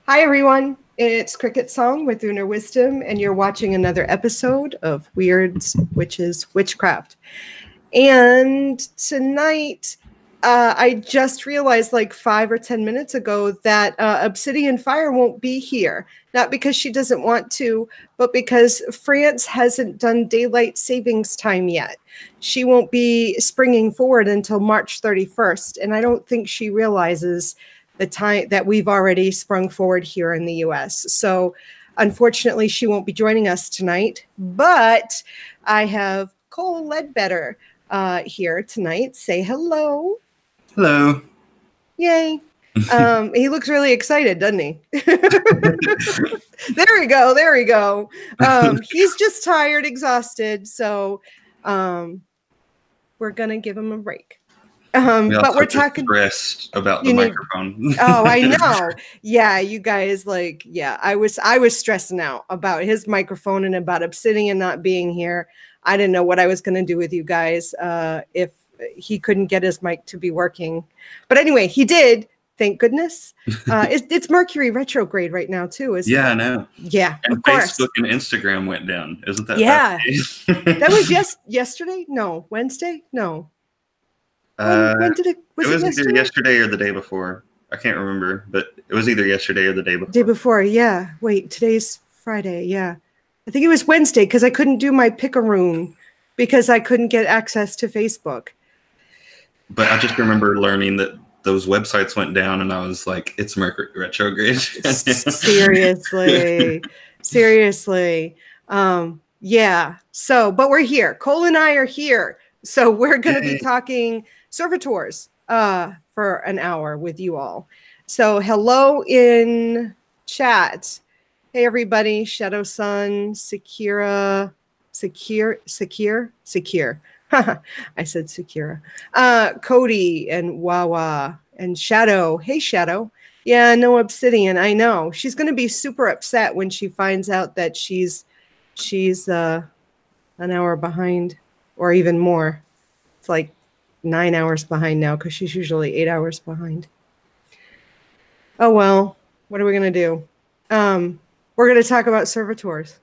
Hi, everyone. It's CricketSong with Lunar Wisdom, and you're watching another episode of Wyrds, Witches, Witchcraft. And tonight, I just realized like 5 or 10 minutes ago that Obsidian Fire won't be here. Not because she doesn't want to, but because France hasn't done daylight savings time yet. She won't be springing forward until March 31st. And I don't think she realizes the time that we've already sprung forward here in the US. So unfortunately, she won't be joining us tonight, but I have Cole Ledbetter here tonight. Say hello. Hello. Yay. He looks really excited, doesn't he? There we go. There we go. He's just tired, exhausted. So we're going to give him a break. But we're talking stressed about the microphone. Oh, I know. Yeah, you guys I was stressing out about his microphone and about Obsidian not being here. I didn't know what I was going to do with you guys if he couldn't get his mic to be working. But anyway, he did. Thank goodness. It's Mercury retrograde right now too, isn't it? Yeah, I know. Yeah, and of course. Facebook and Instagram went down. Isn't that? Yeah. That was yesterday? No, Wednesday? No. When did it? Was it either yesterday or the day before. I can't remember, but it was either yesterday or the day before. Day before, yeah. Wait, today's Friday, yeah. I think it was Wednesday because I couldn't do my pick-a-room because I couldn't get access to Facebook. But I just remember learning that those websites went down, and I was like, "It's Mercury retrograde." Seriously. Yeah. So, but we're here. Cole and I are here. So we're going to be talking Servitors for an hour with you all. So hello in chat. Hey, everybody. Shadow Sun, Secure. I said Secura. Cody and Wawa and Shadow. Hey, Shadow. Yeah, no Obsidian. I know. She's going to be super upset when she finds out that she's an hour behind. Or even more. It's like 9 hours behind now because she's usually 8 hours behind. Oh, well, what are we going to do? We're going to talk about Servitors.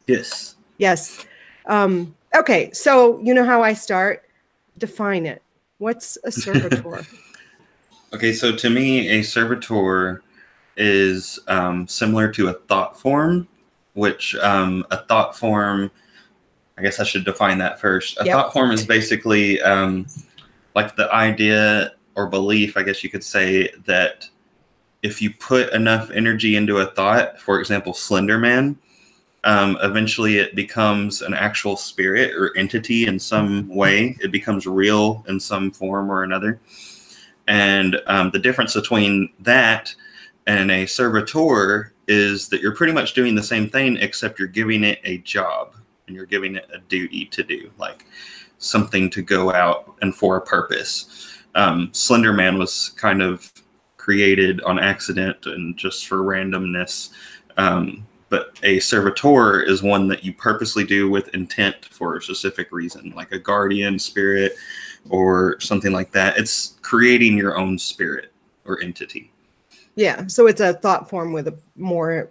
Yes. Yes. Okay, so you know how I start? Define it. What's a Servitor? Okay, so to me, a Servitor is similar to a thought form, which a thought form... I guess I should define that first. A thought form is basically like the idea or belief, I guess you could say, that if you put enough energy into a thought, for example, Slender Man, eventually it becomes an actual spirit or entity in some way. It becomes real in some form or another. And the difference between that and a servitor is that you're pretty much doing the same thing, except you're giving it a job. And you're giving it a duty to do, like something to go out and for a purpose. Slender Man was kind of created on accident and just for randomness. But a servitor is one that you purposely do with intent for a specific reason, like a guardian spirit or something like that. It's creating your own spirit or entity. Yeah, so it's a thought form with a more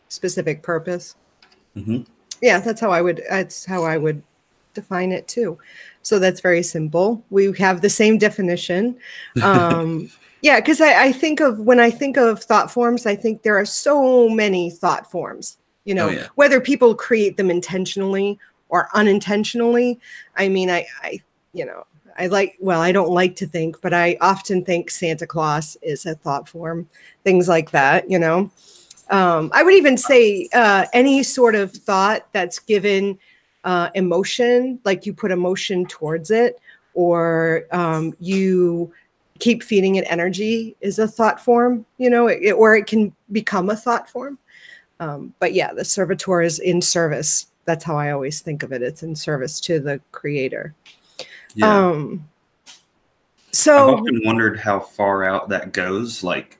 specific purpose. Mm-hmm. Yeah, that's how I would define it too. So that's very simple. We have the same definition. Yeah, because I think of, when I think of thought forms, I think there are so many thought forms, whether people create them intentionally or unintentionally. I mean, I don't like to think, but I often think Santa Claus is a thought form, things like that, I would even say any sort of thought that's given emotion, like you put emotion towards it, or you keep feeding it energy, is a thought form, or it can become a thought form. But yeah, the servitor is in service. That's how I always think of it. It's in service to the creator. Yeah. So I've often wondered how far out that goes. Like,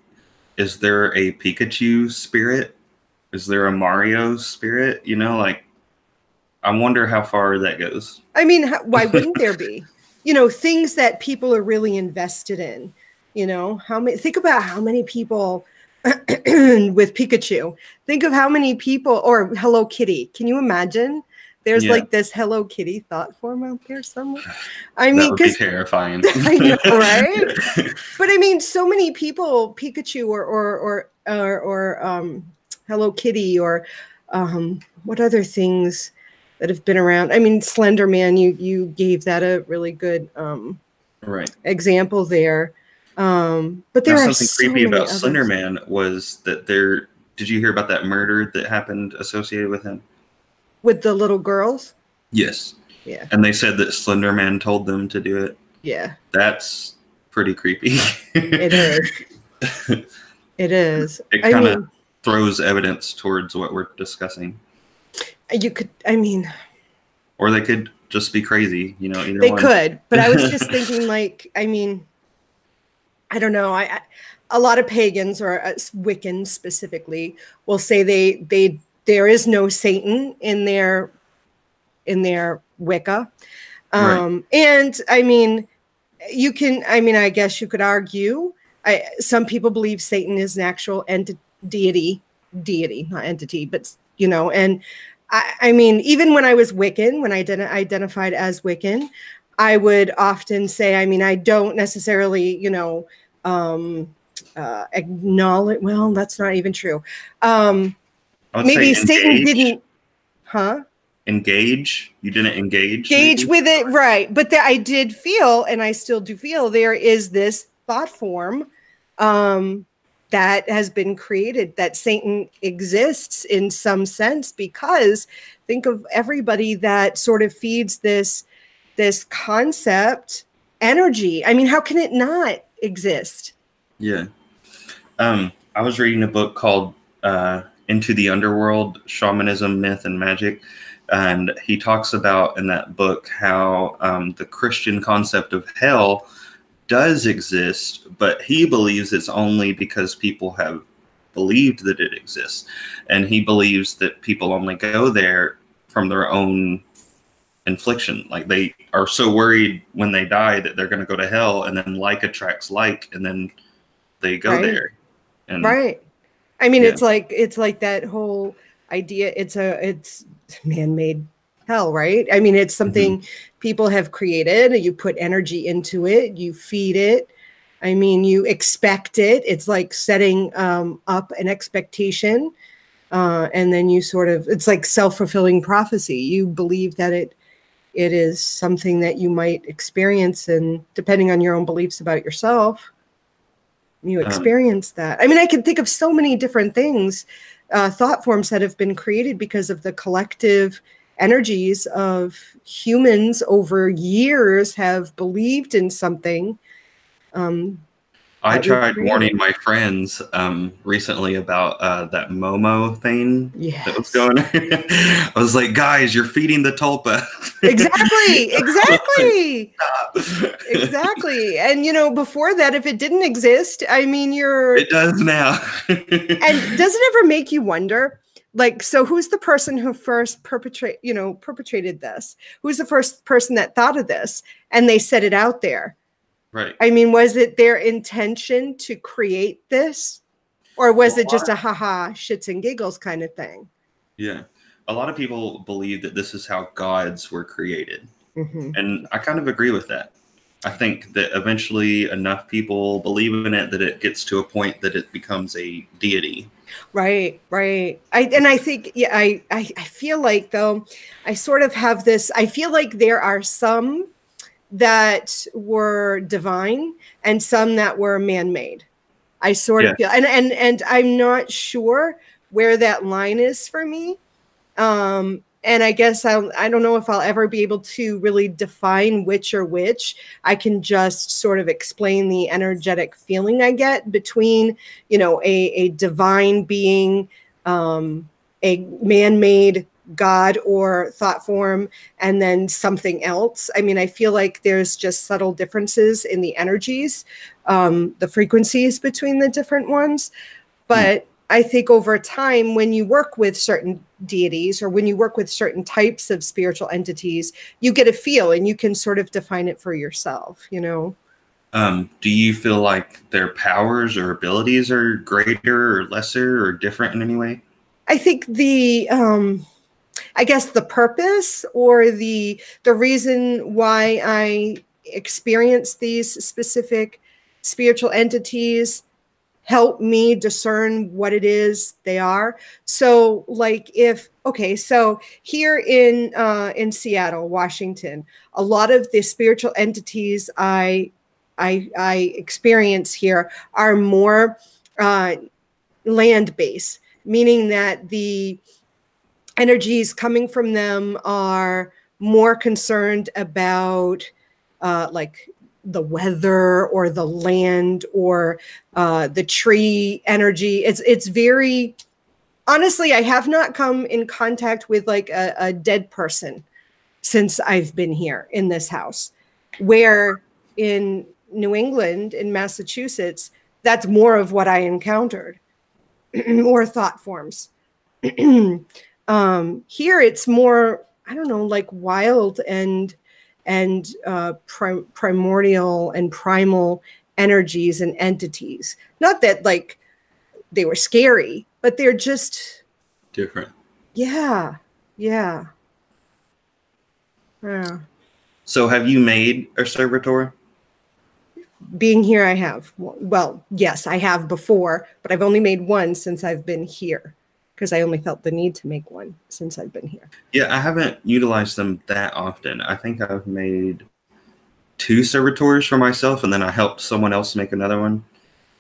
is there a Pikachu spirit? Is there a Mario spirit? I wonder how far that goes. I mean, why wouldn't there be? Things that people are really invested in. Think about how many people with Pikachu. Think of how many people, or Hello Kitty. Can you imagine? There's like this Hello Kitty thought form out there somewhere. I mean, that would be terrifying. I know, right? But I mean, so many people, Pikachu or Hello Kitty, or what other things that have been around? I mean, Slender Man. You gave that a really good example there. But there are something so creepy many about others. Slender Man was that there. Did you hear about that murder that happened associated with him? With the little girls? Yes. Yeah. And they said that Slender Man told them to do it. Yeah. That's pretty creepy. It is. It is. It kind of throws evidence towards what we're discussing. You could, I mean. Or they could just be crazy, you know. They could, but I was just thinking, like, I mean, I don't know. A lot of pagans, or Wiccans specifically, will say there is no Satan in their Wicca. And I mean, I guess you could argue, some people believe Satan is an actual deity, not entity, but, you know, and I mean, even when I was Wiccan, when I identified as Wiccan, I would often say, I mean, I don't necessarily, you know, acknowledge, well, that's not even true. Maybe Satan didn't, engage. You didn't engage with it, right? But I did feel, and I still do feel, there is this thought form that has been created, that Satan exists in some sense, because think of everybody that sort of feeds this concept energy. I mean, how can it not exist? Yeah. I was reading a book called Into the Underworld, Shamanism, Myth, and Magic. And he talks about in that book how the Christian concept of hell does exist, but he believes it's only because people have believed that it exists. And he believes that people only go there from their own infliction. Like, they are so worried when they die that they're going to go to hell, and then like attracts like, and then they go there. And I mean, it's like that whole idea. It's man-made hell, right? I mean, it's something people have created. You put energy into it, you feed it. I mean, you expect it. It's like setting up an expectation, and then you sort of, it's like self-fulfilling prophecy. You believe that it is something that you might experience, and depending on your own beliefs about yourself, you experience that. I mean, I can think of so many different things, thought forms that have been created because of the collective energies of humans over years have believed in something. I tried warning my friends recently about that Momo thing that was going on. I was like, guys, you're feeding the tulpa. Exactly. Exactly. And, you know, before that, if it didn't exist, I mean, it does now. And does it ever make you wonder, like, so who's the person who first perpetrated this? Who's the first person that thought of this and they set it out there? Right. I mean, was it their intention to create this, or was it just a haha shits and giggles kind of thing? Yeah. A lot of people believe that this is how gods were created. And I kind of agree with that. I think that eventually enough people believe in it that it gets to a point that it becomes a deity. Right. I think, I feel like, though, I sort of have this, I feel like there are some that were divine and some that were man-made. I sort of feel, and I'm not sure where that line is for me. And I guess I don't know if I'll ever be able to really define which or which. I can just sort of explain the energetic feeling I get between, you know, a divine being, a man-made God or thought form, and then something else. I mean, I feel like there's just subtle differences in the energies, the frequencies between the different ones. But I think over time, when you work with certain deities or when you work with certain types of spiritual entities, you get a feel and you can sort of define it for yourself, you know? Do you feel like their powers or abilities are greater or lesser or different in any way? I think I guess the purpose or the reason why I experience these specific spiritual entities help me discern what it is they are. So like so here in Seattle, Washington, a lot of the spiritual entities I experience here are more land based, meaning that the energies coming from them are more concerned about like the weather or the land or the tree energy. It's very, honestly, I have not come in contact with like a dead person since I've been here in this house, where in New England, in Massachusetts, that's more of what I encountered or thought forms. Here it's more, I don't know, like wild and primordial and primal energies and entities. Not that like they were scary, but they're just Different. yeah. So have you made a servitor? Being here, I have. Well, yes, I have before, but I've only made one since I've been here, because I only felt the need to make one since I've been here. Yeah, I haven't utilized them that often. I think I've made 2 servitors for myself, and then I helped someone else make another one.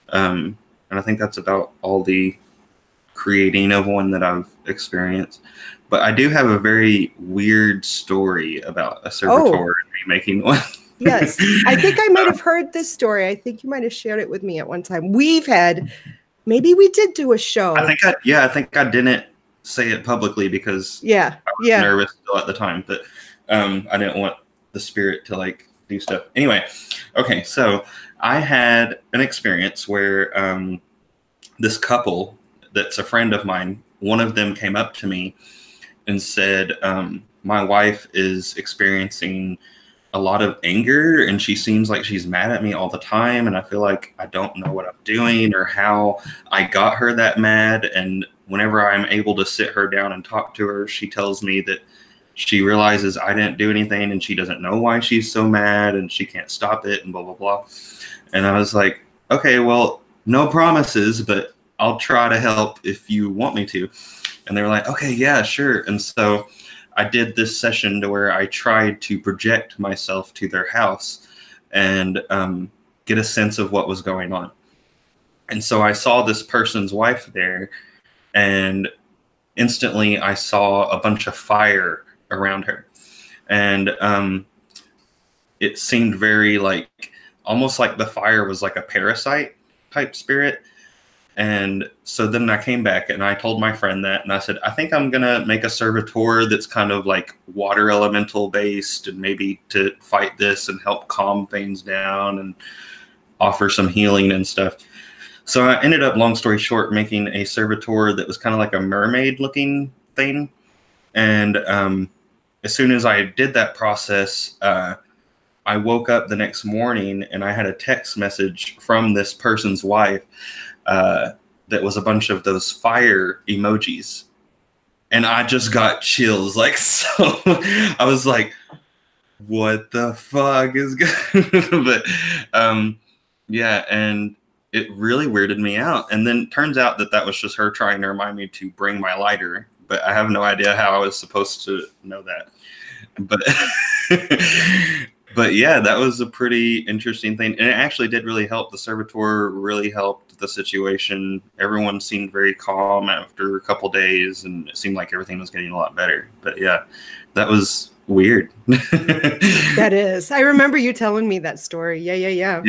And I think that's about all the creating of one that I've experienced. But I do have a very weird story about a servitor and me making one. Yes, I think I might have heard this story. I think you might have shared it with me at one time. Maybe we did do a show. I think I didn't say it publicly because I was nervous still at the time, but I didn't want the spirit to like do stuff. Anyway, okay, so I had an experience where this couple that's a friend of mine, one of them came up to me and said, my wife is experiencing a lot of anger and she seems like she's mad at me all the time, and I feel like I don't know what I'm doing or how I got her that mad. And whenever I'm able to sit her down and talk to her, she tells me that she realizes I didn't do anything and she doesn't know why she's so mad and she can't stop it and blah blah blah. And I was like, okay, well, no promises, but I'll try to help if you want me to. And they were like, okay, yeah, sure. And so I did this session to where I tried to project myself to their house and get a sense of what was going on. And so I saw this person's wife there, and instantly I saw a bunch of fire around her. And it seemed very like, almost like the fire was like a parasite type spirit. And so then I came back and I told my friend that, and I said, I think I'm going to make a servitor that's kind of like water elemental based, and maybe to fight this and help calm things down and offer some healing and stuff. So I ended up, long story short, making a servitor that was kind of like a mermaid looking thing. And as soon as I did that process, I woke up the next morning and I had a text message from this person's wife that was a bunch of those fire emojis. And I just got chills. Like, so I was like, what the fuck is good? But yeah, and it really weirded me out. And then turns out that was just her trying to remind me to bring my lighter. But I have no idea how I was supposed to know that. But but yeah, that was a pretty interesting thing. And it actually did really help. The servitor really helped the situation. Everyone seemed very calm after a couple days, and it seemed like everything was getting a lot better. But yeah, that was weird. That is. I remember you telling me that story. Yeah.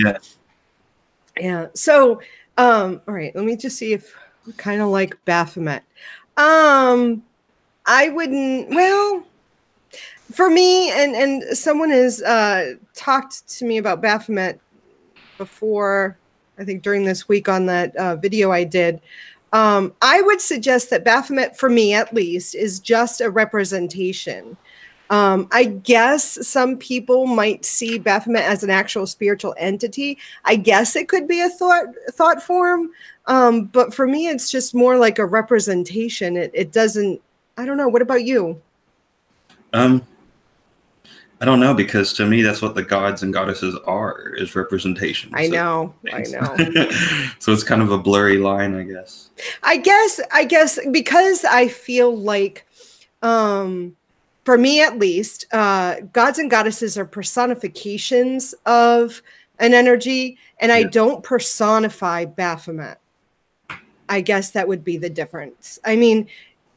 So, all right, let me just see if we're kind of like Baphomet. I wouldn't, well, for me, and someone has talked to me about Baphomet before, I think during this week on that video I did. I would suggest that Baphomet, for me at least, is just a representation I guess some people might see Baphomet as an actual spiritual entity. I guess it could be a thought form. But for me, it's just more like a representation. It doesn't, I don't know. What about you? I don't know, because to me that's what the gods and goddesses are, is representations. I know. So it's kind of a blurry line, I guess. I guess because I feel like, for me at least, gods and goddesses are personifications of an energy, and I don't personify Baphomet. I guess that would be the difference. I mean,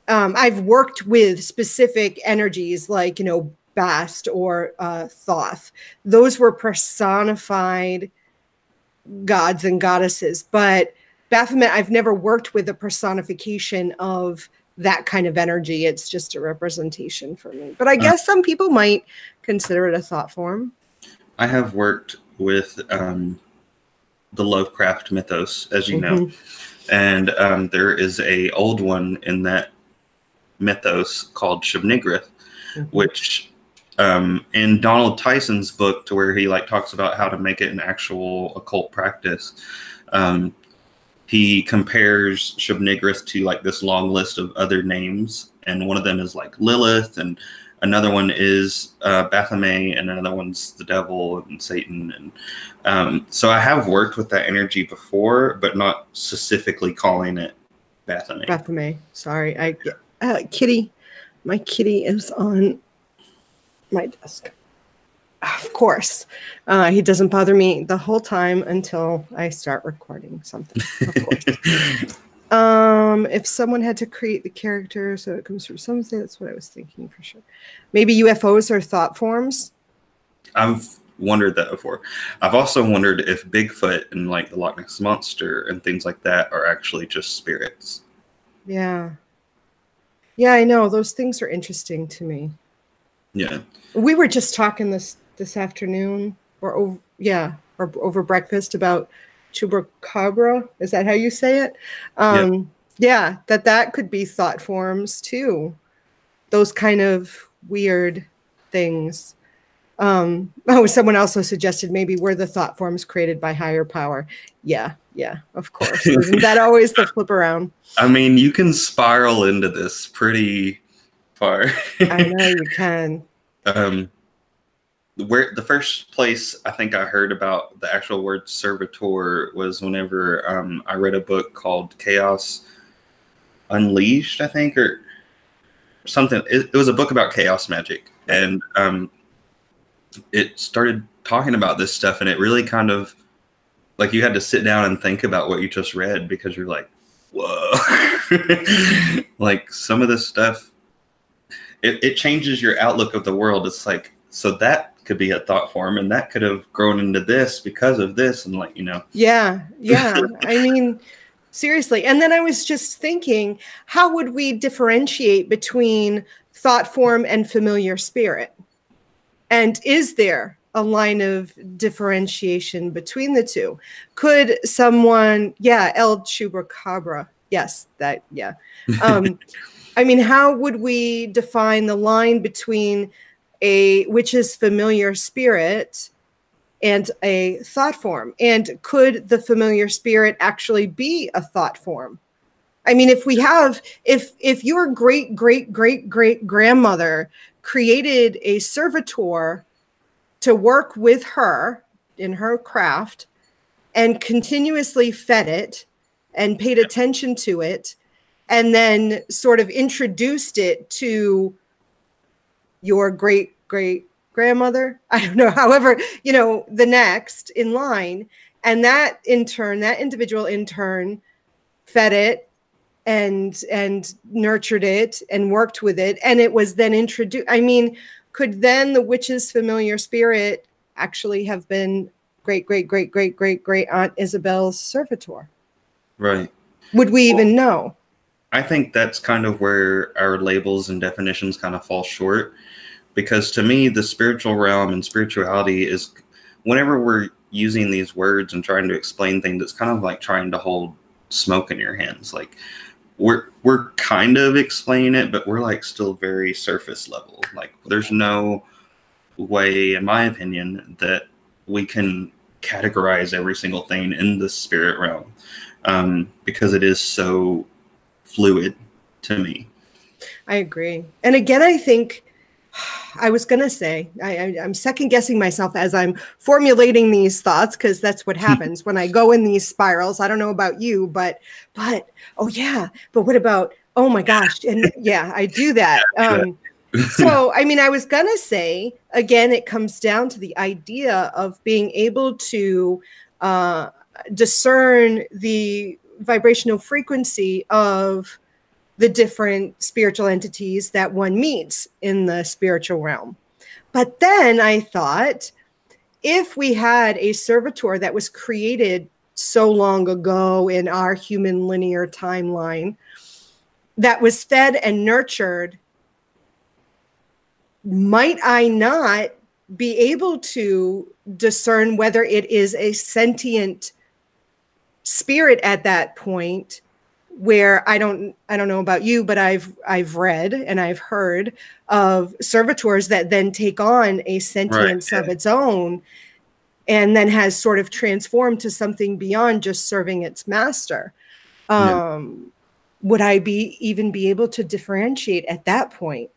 I've worked with specific energies like, Bast or Thoth. Those were personified gods and goddesses, but Baphomet, I've never worked with a personification of that kind of energy. It's just a representation for me. But I guess some people might consider it a thought form. I have worked with the Lovecraft mythos, as you know, and there is a old one in that mythos called Shub-Niggurath, which in Donald Tyson's book, to where he talks about how to make it an actual occult practice, he compares Shub-Niggurath to this long list of other names, and one of them is Lilith, and another one is Baphomet, and another one's the devil and Satan. And so I have worked with that energy before, but not specifically calling it Baphomet. Baphomet. Sorry, Kitty. My kitty is on my desk. Of course. He doesn't bother me the whole time until I start recording something. Of course. If someone had to create the character so it comes from something, that's what I was thinking for sure. Maybe UFOs are thought forms. I've wondered that before. I've also wondered if Bigfoot and the Loch Ness Monster and things like that are actually just spirits. Yeah. Yeah, I know. Those things are interesting to me. Yeah. We were just talking this afternoon or over breakfast about chupacabra. Is that how you say it? Yeah, that could be thought forms too. Those kind of weird things. Someone also suggested maybe we're the thought forms created by higher power. Yeah, of course. Isn't that always the flip around? I mean, you can spiral into this pretty far. I know you can. Where the first place I think I heard about the actual word servitor was whenever I read a book called Chaos Unleashed, I think, or something. It was a book about chaos magic, and it started talking about this stuff, and it really kind of you had to sit down and think about what you just read, because you're like, whoa. Some of this stuff, it changes your outlook of the world. It's so that could be a thought form, and that could have grown into this because of this, and Yeah. I mean, seriously. And then I was just thinking, how would we differentiate between thought form and familiar spirit? And is there a line of differentiation between the two? Could someone, El Chupacabra. Yes, that, yeah. I mean, how would we define the line between a witch's familiar spirit and a thought form? And could the familiar spirit actually be a thought form? I mean, if your great grandmother created a servitor to work with her in her craft and continuously fed it and paid attention to it, and then sort of introduced it to your great grandmother, I don't know, however, the next in line, and that individual in turn fed it and nurtured it and worked with it, and it was then introduced. I mean, could then the witch's familiar spirit actually have been great Aunt Isabel's servitor? Right. Would we even know? I think that's kind of where our labels and definitions kind of fall short, because to me, the spiritual realm and spirituality is, whenever we're using these words and trying to explain things, it's kind of like trying to hold smoke in your hands. we're kind of explaining it, but we're like still very surface level. Like there's no way, in my opinion, that we can categorize every single thing in the spirit realm, because it is so fluid to me. I agree. And again, I think I was going to say, I'm second guessing myself as I'm formulating these thoughts, because that's what happens when I go in these spirals. I don't know about you, but, oh yeah, but what about, oh my gosh. And yeah, I do that. So, I mean, I was going to say, again, it comes down to the idea of being able to discern the vibrational frequency of the different spiritual entities that one meets in the spiritual realm. But then I thought, if we had a servitor that was created so long ago in our human linear timeline, that was fed and nurtured, might I not be able to discern whether it is a sentient spirit at that point? Where I don't know about you, but I've read and I've heard of servitors that then take on a sentience of its own, and then has sort of transformed to something beyond just serving its master. Would I even be able to differentiate at that point?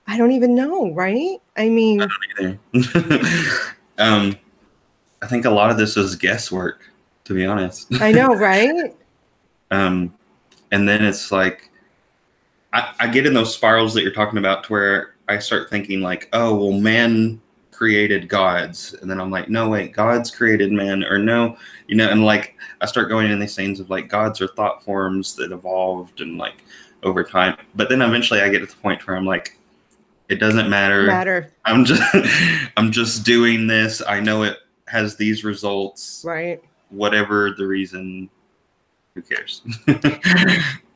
I don't even know, right? I mean, I don't either. I think a lot of this is guesswork, to be honest. I know, right? And then it's like, I get in those spirals that you're talking about, to where I start thinking like, oh, well, man created gods. And then I'm like, no, wait, gods created man, or no, and like, I start going in these things of like, gods are thought forms that evolved and like over time. But then eventually I get to the point where I'm like, it doesn't matter. I'm just doing this. I know it has these results. Right. Whatever the reason, who cares?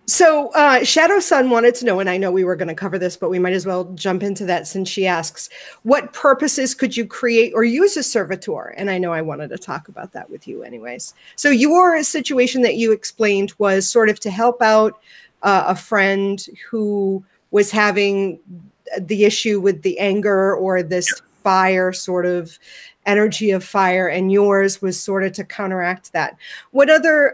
So Shadow Sun wanted to know, and I know we were going to cover this, but we might as well jump into that since she asks, what purposes could you create or use a servitor? And I know I wanted to talk about that with you anyways. So your situation that you explained was sort of to help out a friend who was having the issue with the anger or this fire sort of energy of fire, and yours was sort of to counteract that. What other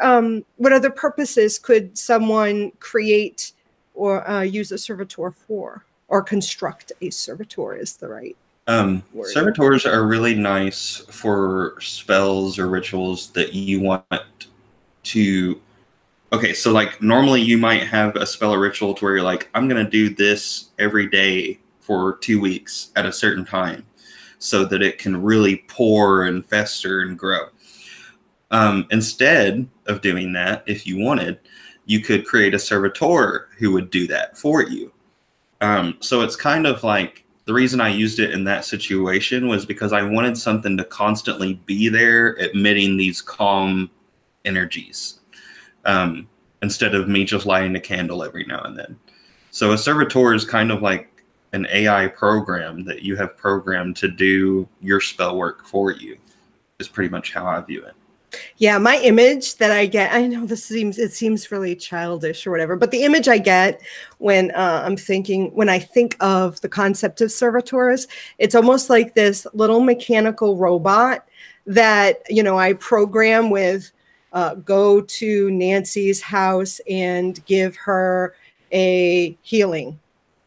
purposes could someone create or use a servitor for, or construct a servitor is the right word. Servitors are really nice for spells or rituals that you want to. Okay, so like normally you might have a spell or ritual to where you're like, I'm going to do this every day for 2 weeks at a certain time, so that it can really pour and fester and grow. Instead of doing that, if you wanted, you could create a servitor who would do that for you. So it's kind of like, the reason I used it in that situation was because I wanted something to constantly be there emitting these calm energies, instead of me just lighting a candle every now and then. So a servitor is kind of like an AI program that you have programmed to do your spell work for you, is pretty much how I view it. Yeah, my image that I get, I know it seems really childish or whatever, but the image I get when when I think of the concept of servitors, it's almost like this little mechanical robot that, I program with, go to Nancy's house and give her a healing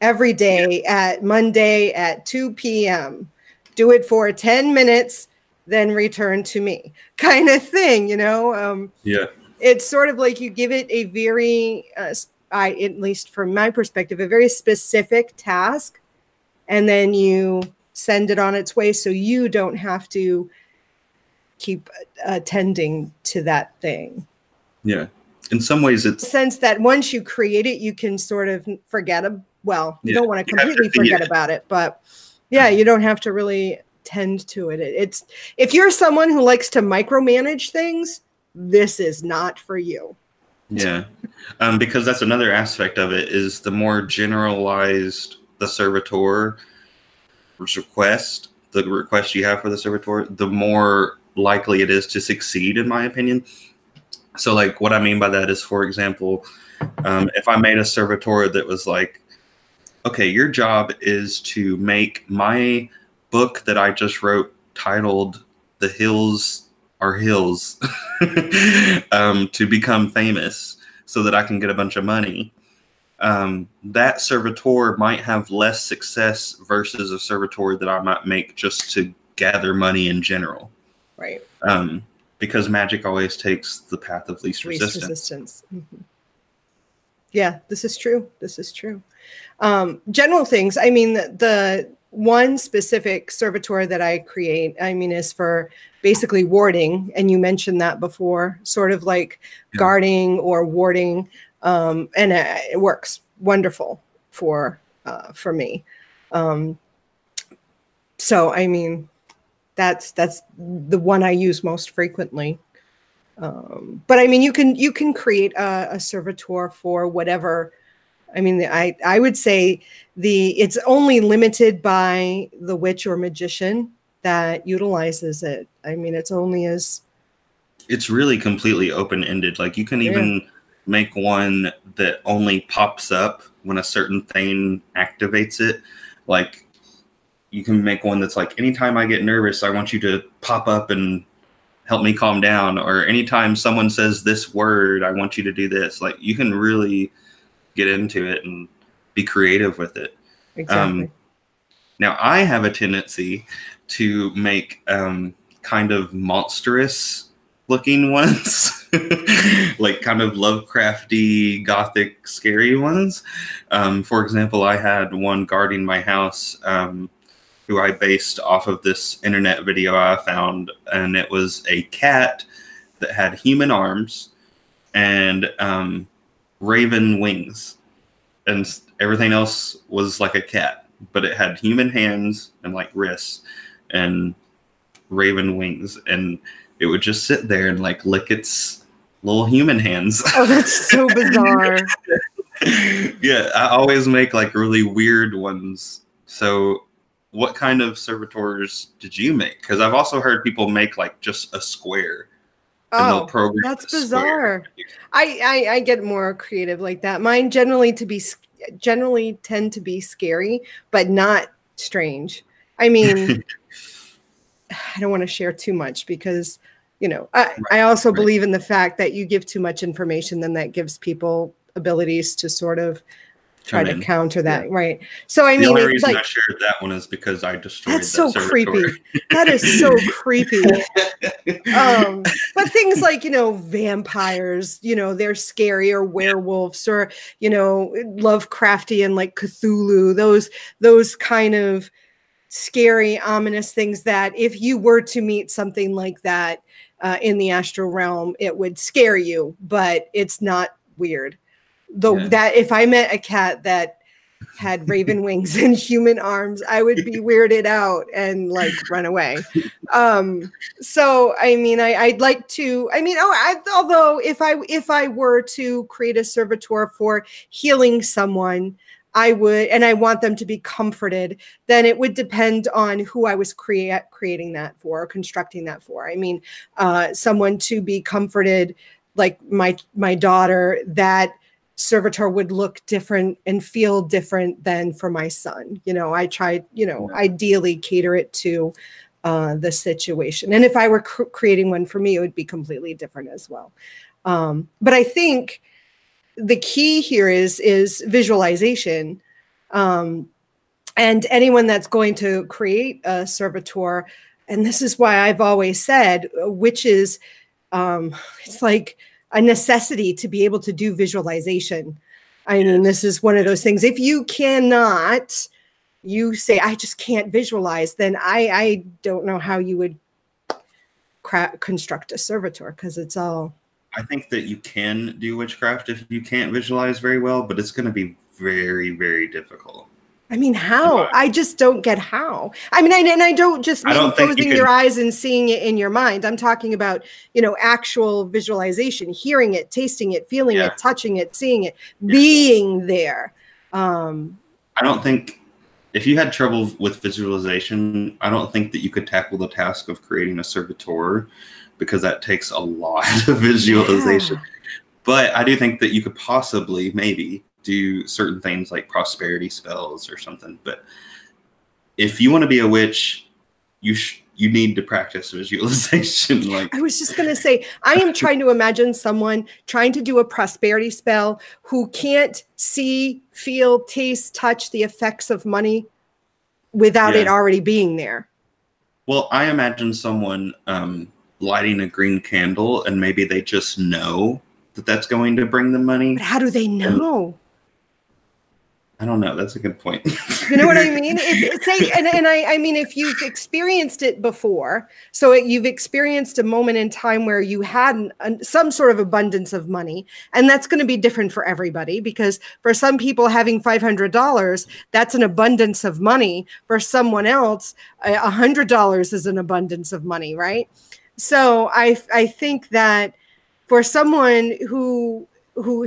every day at Monday at 2 p.m. Do it for 10 minutes, then return to me, kind of thing, Yeah. It's sort of like you give it a very, at least from my perspective, a very specific task, and then you send it on its way, so you don't have to keep attending to that thing. Yeah. In some ways, it's sense that once you create it, you can sort of forget you don't want to completely forget about it, but yeah, you don't have to really tend to it. It's, if you're someone who likes to micromanage things, this is not for you. Yeah. Because that's another aspect of it, is the more generalized the servitor request, the request you have for the servitor, the more likely it is to succeed, in my opinion. So like what I mean by that is, for example, if I made a servitor that was like, okay, your job is to make my book that I just wrote titled The Hills Are Hills to become famous so that I can get a bunch of money. That servitor might have less success versus a servitor that I might make just to gather money in general. Right. Because magic always takes the path of least resistance. Mm-hmm. Yeah, this is true. This is true. General things. I mean, the one specific servitor that I create, I mean, is for basically warding. And you mentioned that before, sort of like guarding or warding. And it works wonderful for me. So, I mean, that's the one I use most frequently. But I mean, you can create a servitor for whatever. I mean, I would say it's only limited by the witch or magician that utilizes it. I mean, it's really completely open-ended. Like you can even make one that only pops up when a certain thing activates it. Like you can make one that's like, anytime I get nervous, I want you to pop up and help me calm down. Or anytime someone says this word, I want you to do this. Like you can really get into it and be creative with it. Exactly. Now I have a tendency to make kind of monstrous looking ones, like kind of Lovecrafty, gothic, scary ones. For example, I had one guarding my house who I based off of this internet video I found, and it was a cat that had human arms and raven wings, and everything else was like a cat, but it had human hands and like wrists and raven wings, and it would just sit there and like lick its little human hands. Oh, that's so bizarre. Yeah, I always make like really weird ones. So what kind of servitors did you make? Because I've also heard people make like just a square. Oh, that's bizarre. I get more creative like that. Mine generally tend to be scary, but not strange. I mean, I don't want to share too much because, you know, I also believe in the fact that you give too much information, then that gives people abilities to sort of try to counter that. Yeah. Right. So, I mean, the only reason I shared that one is because I destroyed that's so creepy. That is so creepy. But things like, you know, vampires, you know, they're scary, or werewolves, or, you know, Lovecraftian, like Cthulhu, those kind of scary, ominous things that if you were to meet something like that in the astral realm, it would scare you, but it's not weird. Though that if I met a cat that had raven wings and human arms, I would be weirded out and like run away. So I mean, I'd like to. I mean, although if I were to create a servitor for healing someone, I would, and I want them to be comforted, then it would depend on who I was creating that for, or constructing that for. I mean, someone to be comforted, like my daughter, that servitor would look different and feel different than for my son. You know, I tried, you know, ideally cater it to the situation. And if I were creating one for me, it would be completely different as well. But I think the key here is visualization. And anyone that's going to create a servitor, and this is why I've always said, witches, it's like a necessity to be able to do visualization. I mean, this is one of those things. If you cannot, you say, I just can't visualize, then I don't know how you would construct a servitor, because it's all. I think that you can do witchcraft if you can't visualize very well, but it's going to be very, very difficult. I mean, how? I just don't get how. I mean, and I don't just mean closing your eyes and seeing it in your mind. I'm talking about, you know, actual visualization, hearing it, tasting it, feeling it, touching it, seeing it, being there. I don't think, if you had trouble with visualization, I don't think that you could tackle the task of creating a servitor, because that takes a lot of visualization. Yeah. But I do think that you could possibly maybe do certain things like prosperity spells or something. But if you want to be a witch, you need to practice visualization. Like, I was just going to say, I am trying to imagine someone trying to do a prosperity spell who can't see, feel, taste, touch the effects of money without it already being there. Well, I imagine someone lighting a green candle and maybe they just know that that's going to bring them money. But how do they know? I don't know. That's a good point. You know what I mean? I mean, if you've experienced it before, so you've experienced a moment in time where you had some sort of abundance of money, and that's going to be different for everybody, because for some people having $500, that's an abundance of money. For someone else, $100 is an abundance of money, right? So I think that for someone who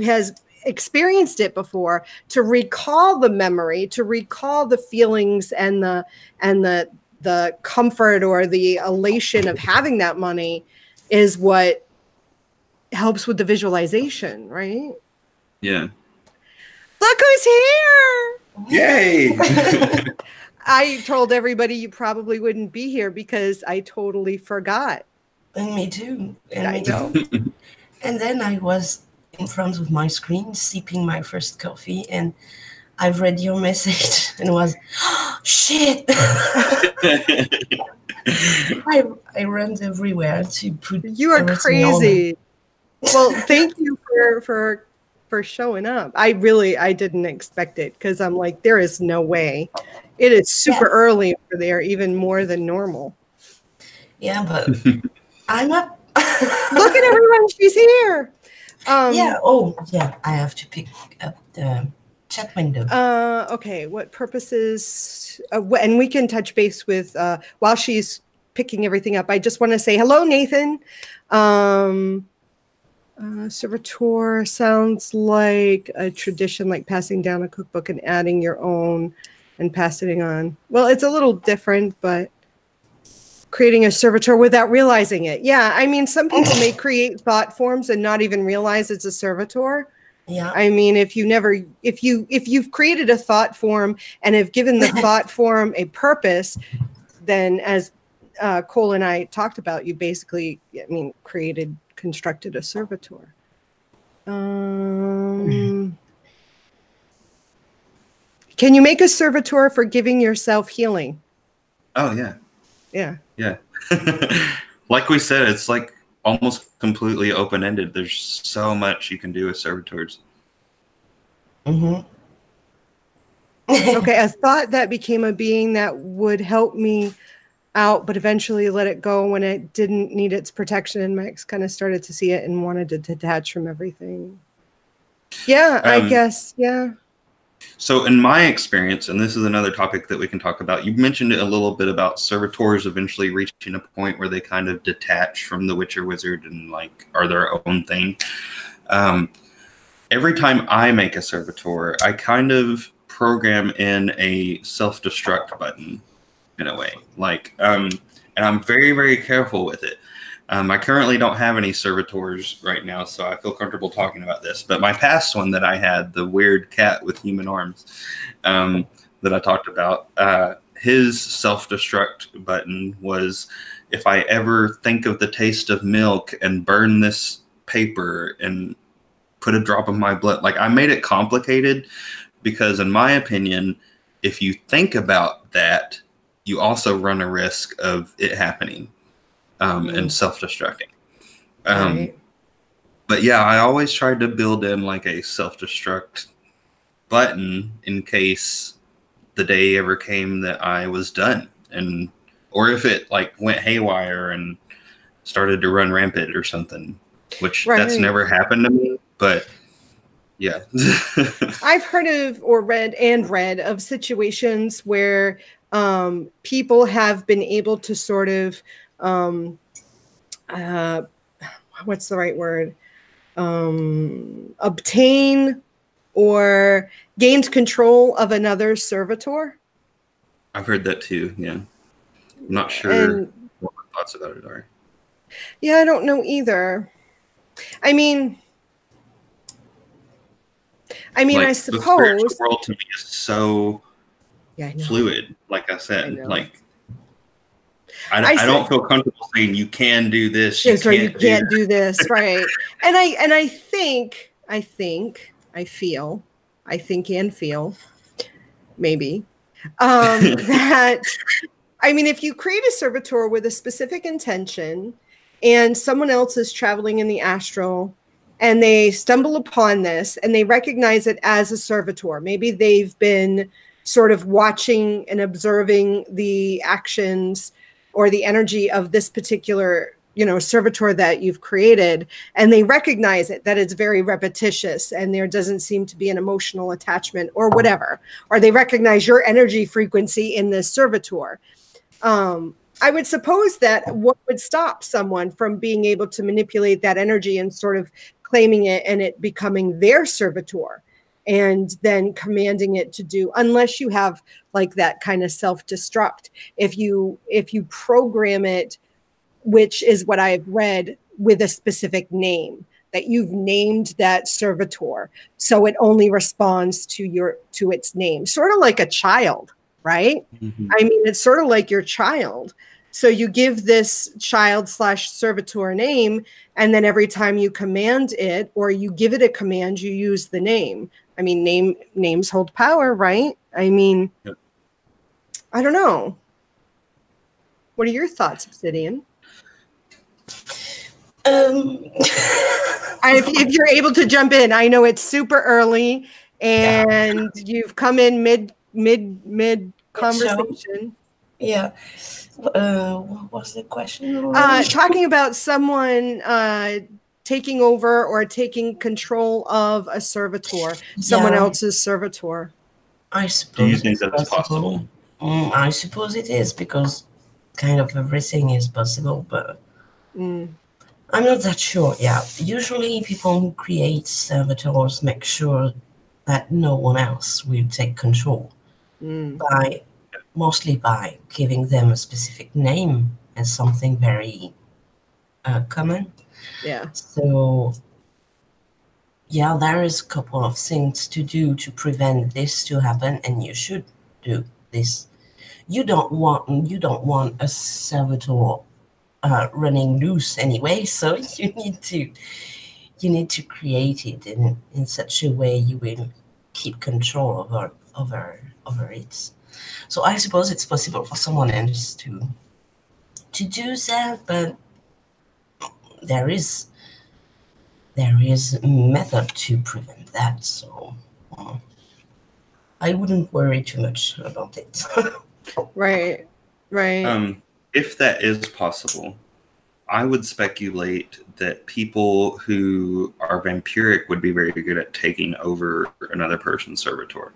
has experienced it before, to recall the memory, to recall the feelings and the comfort or the elation of having that money is what helps with the visualization, right? Yeah. Look who's here! Yay! I told everybody you probably wouldn't be here because I totally forgot. And me too. And I know. And then I was in front of my screen sipping my first coffee, and I've read your message and was, oh, shit. I ran everywhere to put. You are crazy. Well, thank you for showing up. I didn't expect it, because I'm like, there is no way. It is super early over there, even more than normal. Yeah, but I'm up. Look at everyone, she's here. I have to pick up the chat window. Okay, what purposes? And we can touch base with while she's picking everything up. I just want to say hello, Nathan. Servitor sounds like a tradition, like passing down a cookbook and adding your own and passing it on. Well, it's a little different, but creating a servitor without realizing it. Yeah, I mean, some people may create thought forms and not even realize it's a servitor. Yeah. I mean, if you've created a thought form and have given the thought form a purpose, then as Cole and I talked about, you basically, constructed a servitor. Can you make a servitor for giving yourself healing? Oh, yeah. Yeah. Yeah. Like we said, it's like almost completely open-ended. There's so much you can do with servitors. Mm-hmm. Okay, a thought that became a being that would help me out, but eventually let it go when it didn't need its protection, and Max kind of started to see it and wanted to detach from everything. Yeah, I guess, yeah. So in my experience, and this is another topic that we can talk about, you mentioned a little bit about servitors eventually reaching a point where they kind of detach from the witch or wizard and like are their own thing. Every time I make a servitor, I kind of program in a self-destruct button in a way. Like, and I'm very, very careful with it. I currently don't have any servitors right now, so I feel comfortable talking about this. But my past one that I had, the weird cat with human arms that I talked about, his self-destruct button was, if I ever think of the taste of milk and burn this paper and put a drop of my blood. Like, I made it complicated because, in my opinion, if you think about that, you also run a risk of it happening. And self-destructing. Right. But yeah, I always tried to build in like a self-destruct button in case the day ever came that I was done, and or if it like went haywire and started to run rampant or something, which that's never happened to me. But yeah. I've heard of or read of situations where people have been able to sort of what's the right word? Obtain or gained control of another servitor. I've heard that too. Yeah, I'm not sure what my thoughts about it are. Yeah, I don't know either. I mean, Like I the spiritual suppose. world to me is so Yeah, I know. fluid. Like I I said, know. like I don't feel comfortable saying you can do this, you Yes, right. You can't can't do this, right? And I think, I feel, I think and feel, maybe, that, I mean, if you create a servitor with a specific intention and someone else is traveling in the astral and they stumble upon this and they recognize it as a servitor, maybe they've been sort of watching and observing the actions or the energy of this particular, you know, servitor that you've created, and they recognize it, that it's very repetitious and there doesn't seem to be an emotional attachment or whatever, or they recognize your energy frequency in this servitor. I would suppose that what would stop someone from being able to manipulate that energy and sort of claiming it and it becoming their servitor and then commanding it to do, unless you have like that kind of self-destruct. If you program it, which is what I've read, with a specific name, that you've named that servitor, so it only responds to its name, sort of like a child, right? Mm-hmm. I mean, it's sort of like your child. So you give this child slash servitor a name, and then every time you command it or you give it a command, you use the name. I mean, names hold power, right? I mean, Yep. I don't know. What are your thoughts, Obsidian? If you're able to jump in, I know it's super early and you've come in mid conversation. Yeah. What was the question? Talking about someone taking over or taking control of a servitor, someone else's servitor. I suppose. Do you think that it's possible? I suppose it is, because kind of everything is possible, but I'm not that sure. Yeah, usually people who create servitors make sure that no one else will take control mostly by giving them a specific name and something very common. Yeah. So yeah, there is a couple of things to do to prevent this to happen, and you should do this. You don't want a servitor running loose anyway, so you need to create it in such a way you will keep control over it. So I suppose it's possible for someone else to do that, but there is a method to prevent that. So I wouldn't worry too much about it. Right. If that is possible, I would speculate that people who are vampiric would be very good at taking over another person's servitor,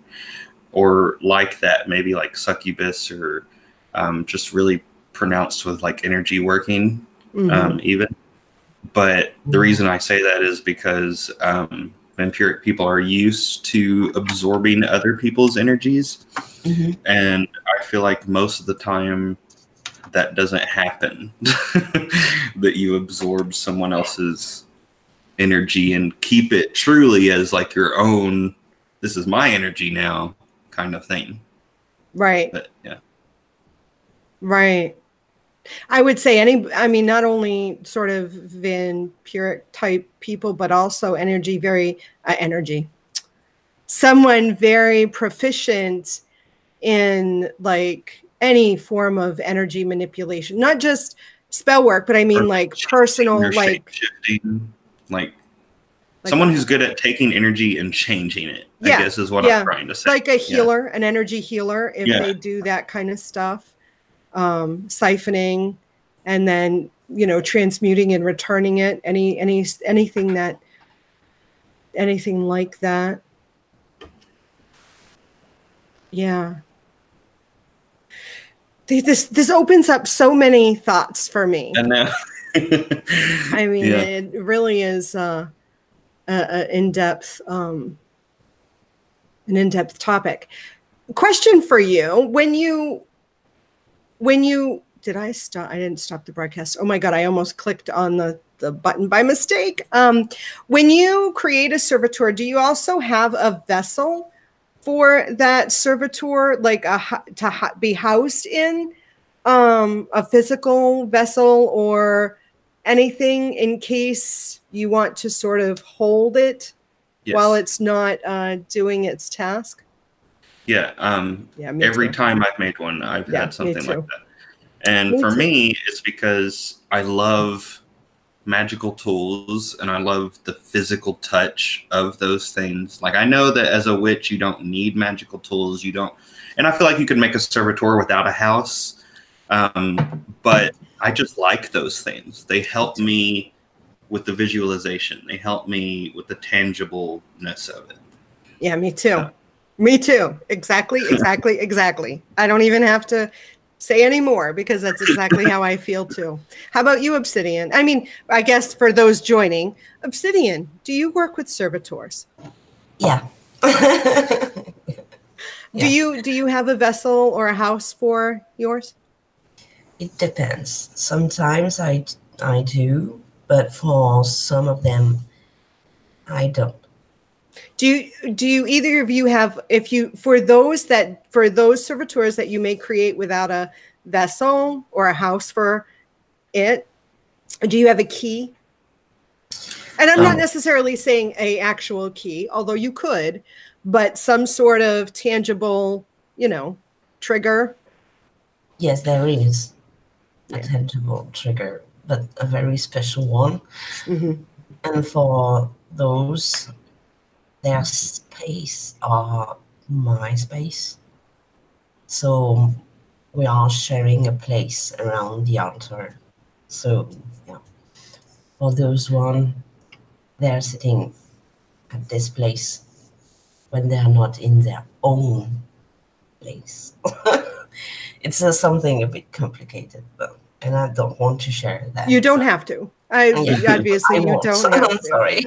or like that, maybe like succubus, or just really pronounced with like energy working, even. But the reason I say that is because vampiric people are used to absorbing other people's energies, and I feel like most of the time that doesn't happen. That you absorb someone else's energy and keep it truly as like your own, this is my energy now kind of thing. Right. But yeah. Right. I would say not only sort of vampiric type people, but also someone very proficient in like any form of energy manipulation, not just spell work, but I mean like personal, like shifting, like someone who's good at taking energy and changing it, I guess is what I'm trying to say. Like a healer, an energy healer, if they do that kind of stuff, siphoning and then, transmuting and returning it, anything like that. Yeah. This opens up so many thoughts for me. I know. I mean, it really is an in-depth topic. Question for you: when you did I stop? I didn't stop the broadcast. Oh my God, I almost clicked on the button by mistake. When you create a servitor, do you also have a vessel for that servitor, like be housed in a physical vessel or anything in case you want to sort of hold it while it's not doing its task? Yeah. Yeah, me every too. time I've made one, I've had something like that. And Me for too. me, it's because I love magical tools and I love the physical touch of those things. Like, I know that as a witch, you don't need magical tools. You don't. And I feel like you could make a servitor without a house. But I just like those things. They help me with the visualization. They help me with the tangibleness of it. Yeah, me too. So. Me too. Exactly. I don't even have to say any more because that's exactly how I feel too. How about you, Obsidian? I mean, I guess for those joining, Obsidian, do you work with servitors? Yeah. Do you have a vessel or a house for yours? It depends. Sometimes I do, but for some of them, I don't. Do you either of you have, for those servitors that you may create without a vessel or a house for it, do you have a key? And I'm not necessarily saying a actual key, although you could, but some sort of tangible, trigger. Yes, there is a tangible trigger, but a very special one. Mm-hmm. And for those, their space are my space. So we are sharing a place around the altar. So yeah, for those one, they're sitting at this place when they are not in their own place. It's something a bit complicated, and I don't want to share that. You don't have to. Obviously, you don't have to. Sorry.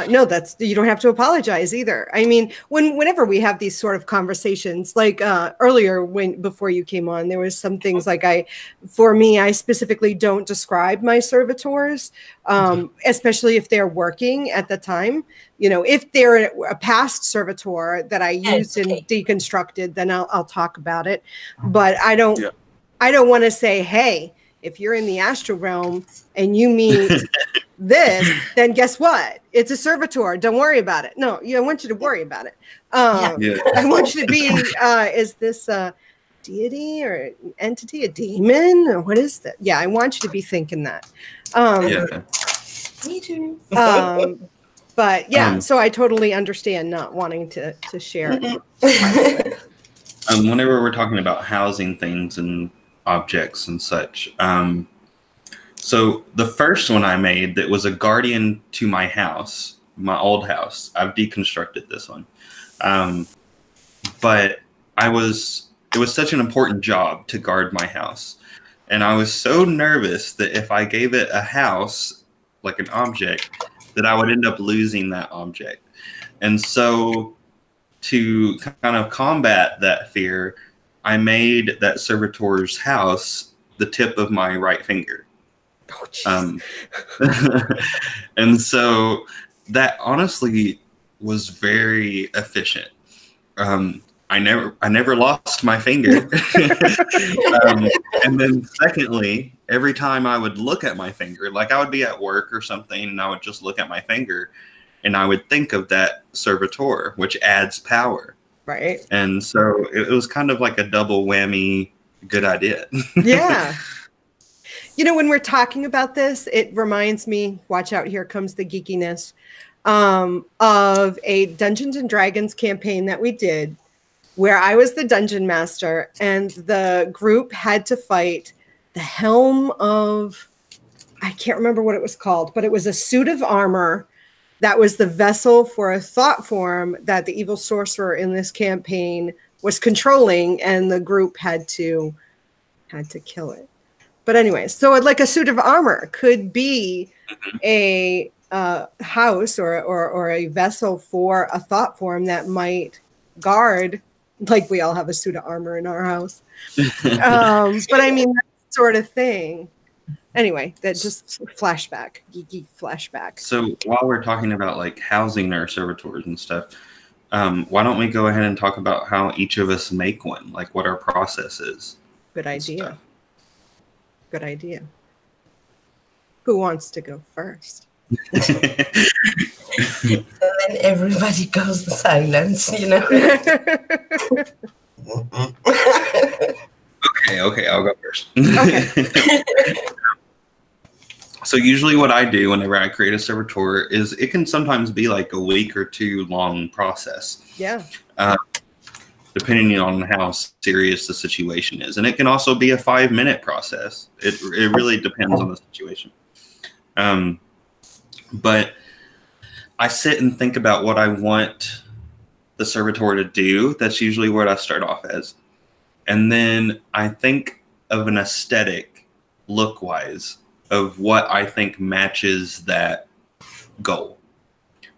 No, you don't have to apologize either. I mean, whenever we have these sort of conversations, like earlier before you came on, there was some things like I specifically don't describe my servitors, especially if they're working at the time. If they're a past servitor that I used and deconstructed, then I'll talk about it. But I don't want to say, hey, if you're in the astral realm and you meet this, then guess what? It's a servitor. Don't worry about it. No, I want you to worry about it. I want you to be, is this a deity or an entity, a demon? Or what is that? Yeah, I want you to be thinking that. Me too. But yeah, so I totally understand not wanting to share. Whenever we're talking about housing things and objects and such, so the first one I made that was a guardian to my house, my old house, I've deconstructed this one, but it was such an important job to guard my house, and I was so nervous that if I gave it a house, like an object, that I would end up losing that object. And so to kind of combat that fear, I made that servitor's house the tip of my right finger. And so that honestly was very efficient. I never lost my finger. And then secondly, every time I would look at my finger, like I would be at work or something, and I would just look at my finger and I would think of that servitor, which adds power. Right. And so it was kind of like a double whammy good idea. Yeah. When we're talking about this, it reminds me, watch out, here comes the geekiness, of a Dungeons and Dragons campaign that we did where I was the dungeon master and the group had to fight the helm of, I can't remember what it was called, but it was a suit of armor that was the vessel for a thought form that the evil sorcerer in this campaign was controlling, and the group had to kill it. But anyway, so like a suit of armor could be a house or a vessel for a thought form that might guard, like we all have a suit of armor in our house. But I mean, sort of thing. Anyway, that just flashback, geeky flashback. So while we're talking about like housing our servitors and stuff, why don't we go ahead and talk about how each of us make one, like what our process is? Good idea. Good idea. Who wants to go first? And then everybody goes to silence, you know. Okay, I'll go first. Okay. So usually what I do whenever I create a servitor is it can sometimes be like a week or two long process. Yeah. Depending on how serious the situation is. And it can also be a 5-minute process. It really depends on the situation. But I sit and think about what I want the servitor to do. That's usually what I start off as. And then I think of an aesthetic look-wise of what I think matches that goal.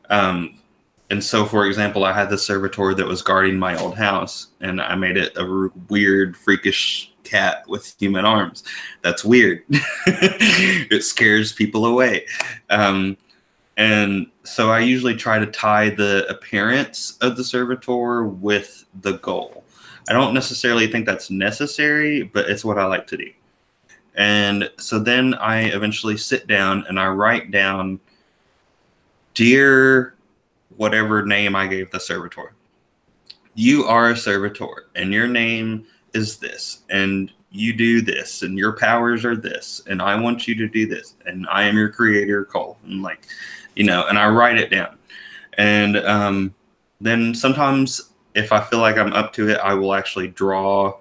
And so, for example, I had the servitor that was guarding my old house, and I made it a weird, freakish cat with human arms. That's weird. It scares people away. And so I usually try to tie the appearance of the servitor with the goal. I don't necessarily think that's necessary, but it's what I like to do. And so then I eventually sit down and I write down, dear whatever name I gave the servitor, you are a servitor and your name is this and you do this and your powers are this and I want you to do this and I am your creator, Cole. And like, you know, and I write it down. And then sometimes if I feel like I'm up to it, I will actually draw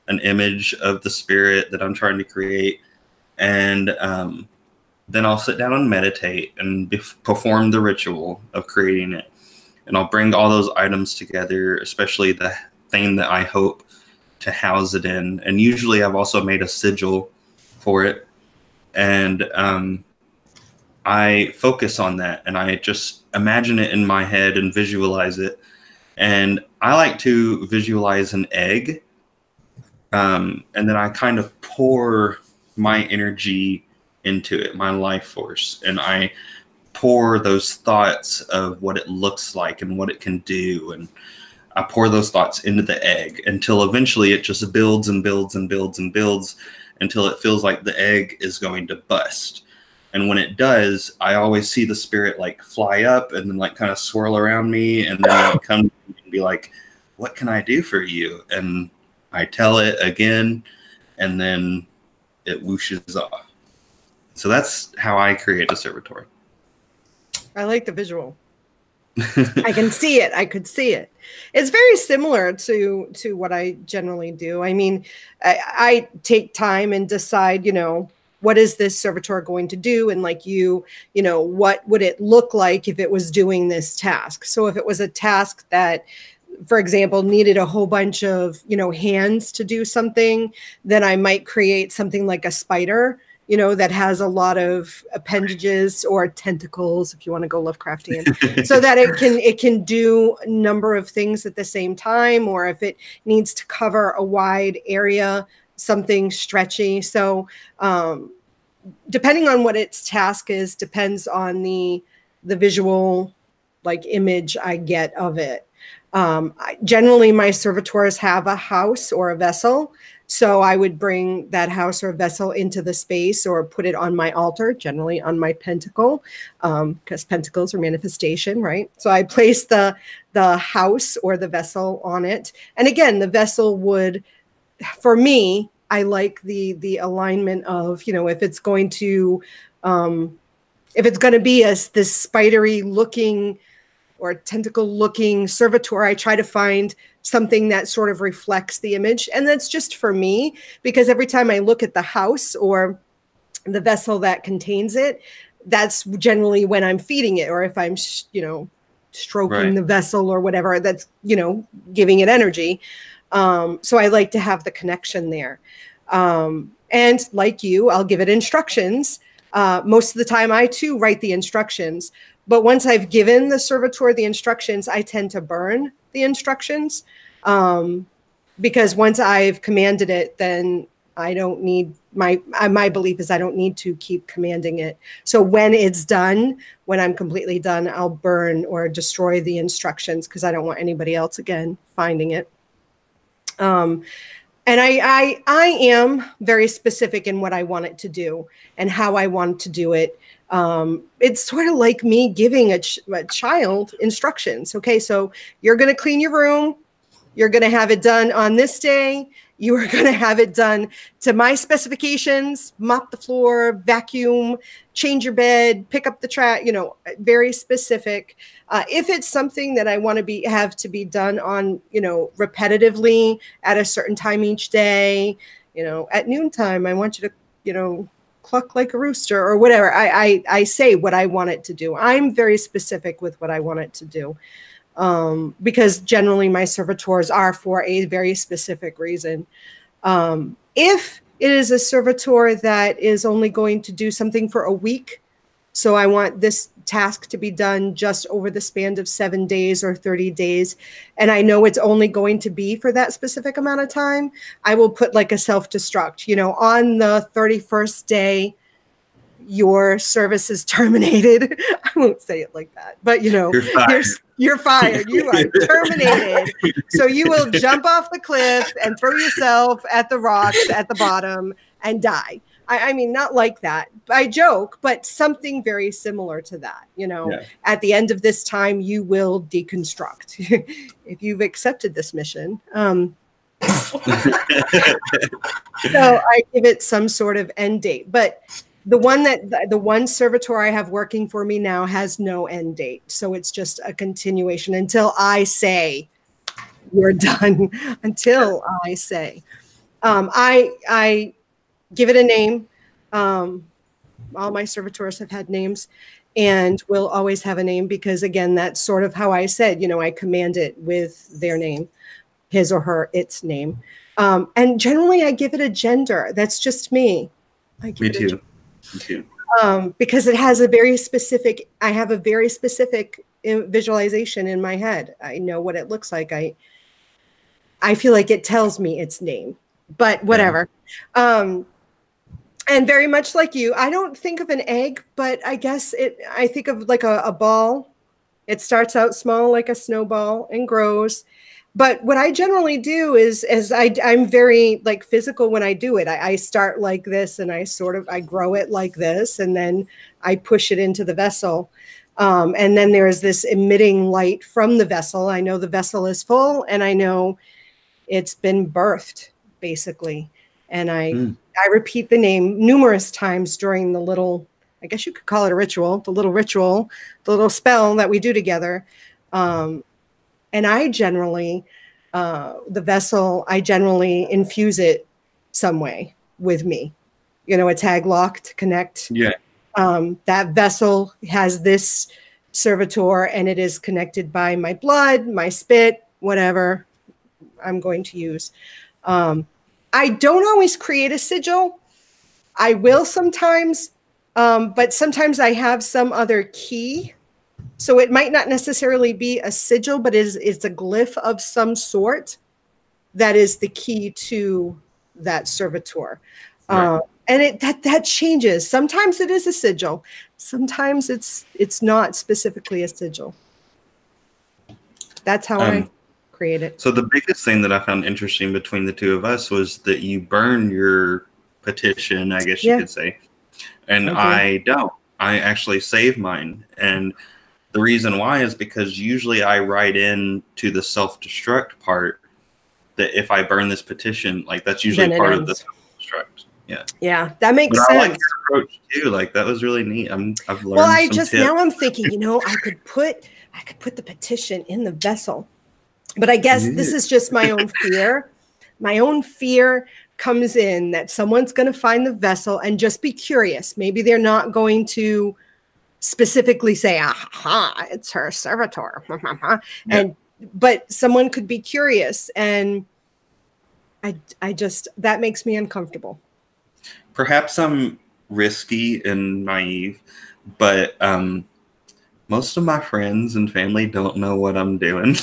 an image of the spirit that I'm trying to create. And then I'll sit down and meditate and perform the ritual of creating it. And I'll bring all those items together, especially the thing that I hope to house it in. And usually I've also made a sigil for it. And I focus on that and I just imagine it in my head and visualize it. And I like to visualize an egg. And then I kind of pour my energy into it, my life force. And I pour those thoughts of what it looks like and what it can do. And I pour those thoughts into the egg until eventually it just builds and builds and builds and builds until it feels like the egg is going to bust. And when it does, I always see the spirit like fly up and then like kind of swirl around me and then like come and be like, what can I do for you? And I tell it again, and then it whooshes off. So that's how I create a servitor. I like the visual. I can see it. I could see it. It's very similar to what I generally do. I mean, I take time and decide, you know, what is this servitor going to do? And like you know, what would it look like if it was doing this task? So if it was a task that, for example, needed a whole bunch of, you know, hands to do something, then I might create something like a spider, you know, that has a lot of appendages or tentacles, if you want to go Lovecraftian, so that it can do a number of things at the same time, or if it needs to cover a wide area, something stretchy. So depending on what its task is, depends on the visual like image I get of it. Generally, my servitors have a house or a vessel. So I would bring that house or vessel into the space or put it on my altar, generally on my pentacle, because pentacles are manifestation, right? So I place the house or the vessel on it. And again, the vessel would, for me, I like the alignment of, you know, if it's going to be this spidery looking or tentacle looking servitor, I try to find something that sort of reflects the image. And that's just for me, because every time I look at the house or the vessel that contains it, that's generally when I'm feeding it, or if I'm, you know, stroking the vessel or whatever, that's, you know, giving it energy. So I like to have the connection there. And like you, I'll give it instructions. Most of the time I too write the instructions. But once I've given the servitor the instructions, I tend to burn the instructions, because once I've commanded it, then I don't need my belief is I don't need to keep commanding it. So when it's done, when I'm completely done, I'll burn or destroy the instructions because I don't want anybody else again finding it. And I am very specific in what I want it to do and how I want to do it. It's sort of like me giving a child instructions. Okay, so you're going to clean your room. You're going to have it done on this day. You are going to have it done to my specifications, mop the floor, vacuum, change your bed, pick up the trash, very specific. If it's something that I want to have to be done on, repetitively at a certain time each day, at noontime, I want you to, cluck like a rooster or whatever. I say what I want it to do. I'm very specific with what I want it to do. Because generally my servitors are for a very specific reason. If it is a servitor that is only going to do something for a week, so I want this task to be done just over the span of 7 days or 30 days, and I know it's only going to be for that specific amount of time, I will put like a self-destruct, on the 31st day, your service is terminated. I won't say it like that, but you're fired. You are terminated. So you will jump off the cliff and throw yourself at the rocks at the bottom and die. I mean, not like that. I joke, but something very similar to that. At the end of this time, you will deconstruct if you've accepted this mission. So I give it some sort of end date, but the one servitor I have working for me now has no end date. So it's just a continuation until I say you're done, until I say. I give it a name. All my servitors have had names and will always have a name because, again, that's sort of how I said, I command it with their name, his or her, its name. And generally I give it a gender. That's just me. Me too. Because it has I have a very specific visualization in my head. I know what it looks like. I feel like it tells me its name, but whatever. And very much like you, I don't think of an egg, but I guess I think of like a ball. It starts out small like a snowball and grows. But what I generally do is I'm very like physical when I do it. I start like this and I grow it like this, and then I push it into the vessel. And then there's this emitting light from the vessel. I know the vessel is full and I know it's been birthed basically. And I repeat the name numerous times during the little, I guess you could call it a ritual, the little spell that we do together. And I generally, the vessel, I generally infuse it some way with me. A tag lock to connect. Yeah. That vessel has this servitor and it is connected by my blood, my spit, whatever I'm going to use. I don't always create a sigil. I will sometimes, but sometimes I have some other key. So it might not necessarily be a sigil, but it's a glyph of some sort that is the key to that servitor. Right. And that changes. Sometimes it is a sigil. Sometimes it's not specifically a sigil. That's how I create it. So the biggest thing that I found interesting between the two of us was that you burn your petition, I guess you could say. And I don't. I actually save mine. And the reason why is because usually I write in to the self-destruct part that if I burn this petition, like that's usually part of the self-destruct. Yeah. Yeah, that makes sense. I like your approach too. Like that was really neat. I've learned. Well, now I'm thinking, I could put the petition in the vessel, but I guess this is just my own fear. My own fear comes in that someone's going to find the vessel and just be curious. Maybe they're not going to specifically say, aha, it's her servitor. But someone could be curious, and I just, that makes me uncomfortable. Perhaps I'm risky and naive, but most of my friends and family don't know what I'm doing.